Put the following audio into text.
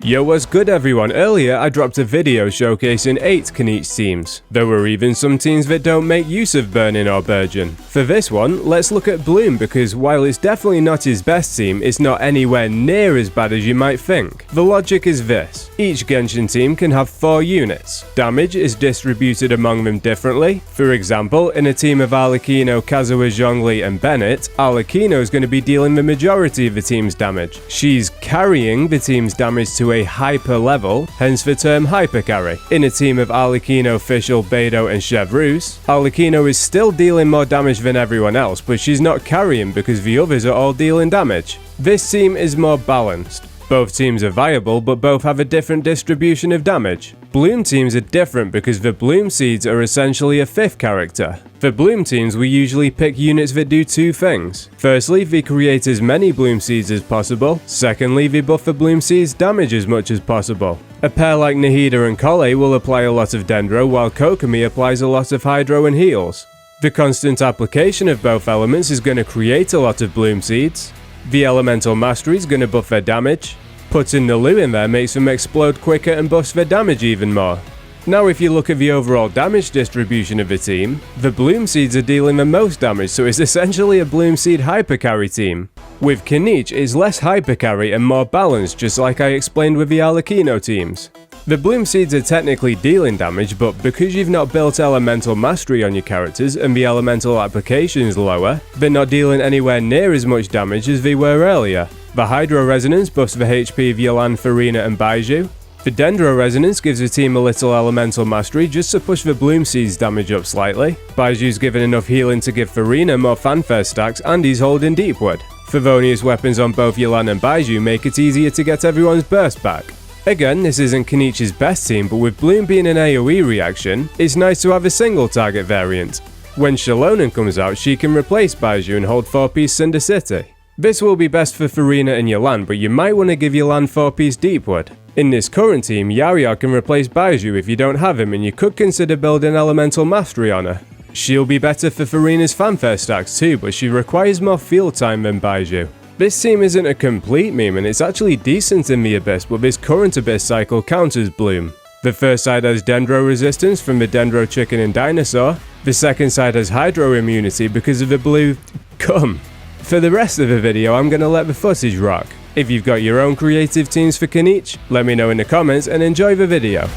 Yo, what's good everyone? Earlier I dropped a video showcasing 8 Kinich teams. There were even some teams that don't make use of Burning or Burgeon. For this one, let's look at Bloom because while it's definitely not his best team, it's not anywhere near as bad as you might think. The logic is this: each Genshin team can have 4 units. Damage is distributed among them differently. For example, in a team of Arlecchino, Kazuha, Zhongli and Bennett, Arlecchino is going to be dealing the majority of the team's damage. She's carrying the team's damage to a hyper level, hence the term hyper carry. In a team of Arlecchino, Fischl, Beidou and Chevreuse, Arlecchino is still dealing more damage than everyone else, but she's not carrying because the others are all dealing damage. This team is more balanced. Both teams are viable, but both have a different distribution of damage. Bloom teams are different because the Bloom seeds are essentially a 5th character. For Bloom teams, we usually pick units that do 2 things. Firstly, they create as many Bloom seeds as possible. Secondly, they buff the Bloom seeds' damage as much as possible. A pair like Nahida and Collei will apply a lot of Dendro, while Kokomi applies a lot of Hydro and heals. The constant application of both elements is going to create a lot of Bloom seeds. The Elemental Mastery is going to buff their damage. Putting the Lu in there makes them explode quicker and buffs their damage even more. Now if you look at the overall damage distribution of the team, the Bloom seeds are dealing the most damage, so it's essentially a Bloom seed hyper carry team. With Kinich, it's less hyper carry and more balanced, just like I explained with the Arlecchino teams. The Bloom seeds are technically dealing damage, but because you've not built Elemental Mastery on your characters and the Elemental application is lower, they're not dealing anywhere near as much damage as they were earlier. The Hydro Resonance buffs the HP of Yelan, Furina and Baizhu. The Dendro Resonance gives the team a little Elemental Mastery just to push the Bloom seeds damage up slightly. Baizhu's given enough healing to give Furina more fanfare stacks and he's holding Deepwood. Favonius weapons on both Yelan and Baizhu make it easier to get everyone's burst back. Again, this isn't Kinich's best team, but with Bloom being an AoE reaction, it's nice to have a single target variant. When Shalonen comes out, she can replace Baizhu and hold 4-piece Cinder City. This will be best for Furina and Yelan, but you might want to give Yelan 4-piece Deepwood. In this current team, Yaria can replace Baizhu if you don't have him, and you could consider building Elemental Mastery on her. She'll be better for Furina's fanfare stacks too, but she requires more field time than Baizhu. This team isn't a complete meme and it's actually decent in the Abyss, but this current Abyss cycle counters Bloom. The first side has Dendro resistance from the Dendro Chicken and Dinosaur. The second side has Hydro immunity because of the blue cum. For the rest of the video, I'm gonna let the footage rock. If you've got your own creative teams for Kinich, let me know in the comments and enjoy the video.